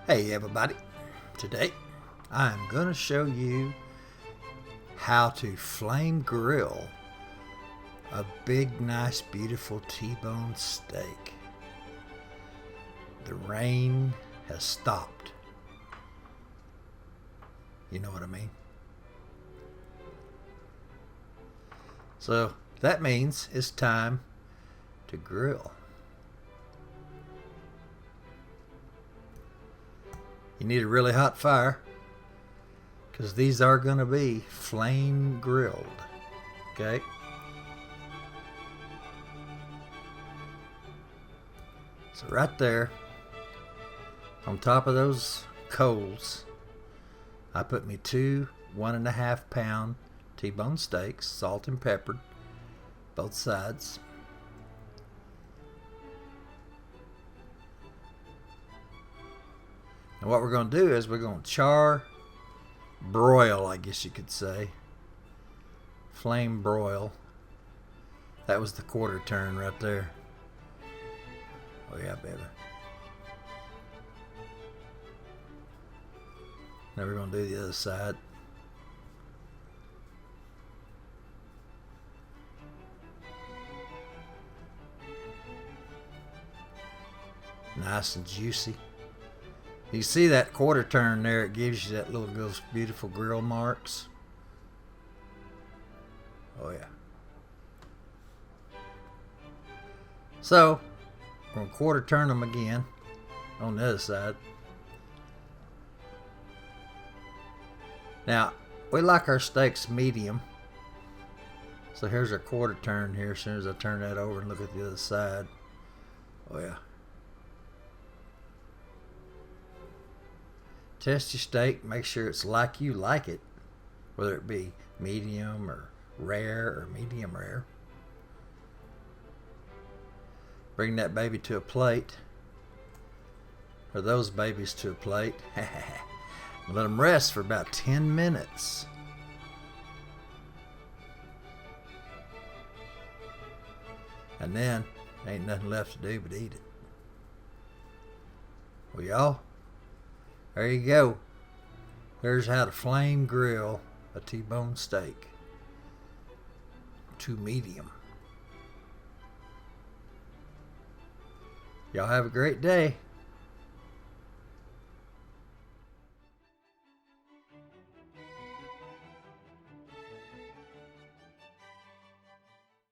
Hey everybody, today I'm going to show you how to flame grill a big, nice, beautiful T-bone steak. The rain has stopped. You know what I mean? So that means it's time to grill. You need a really hot fire because these are going to be flame grilled. Okay? So right there on top of those coals, I put me two 1.5 pound T-bone steaks, salt and peppered, both sides. And what we're going to do is we're going to broil, I guess you could say. Flame broil. That was the quarter turn right there. Oh yeah, baby. Now we're going to do the other side. Nice and juicy. You see that quarter turn there, it gives you that those beautiful grill marks. Oh yeah. So, we're going to quarter turn them again on the other side. Now, we like our steaks medium. So here's our quarter turn here as soon as I turn that over and look at the other side. Oh yeah. Test your steak, make sure it's like you like it, whether it be medium or rare or medium rare. Bring that baby to a plate, or those babies to a plate. Let them rest for about 10 minutes. And then, ain't nothing left to do but eat it. Well, y'all, there you go. There's how to flame grill a T-bone steak to medium. Y'all have a great day.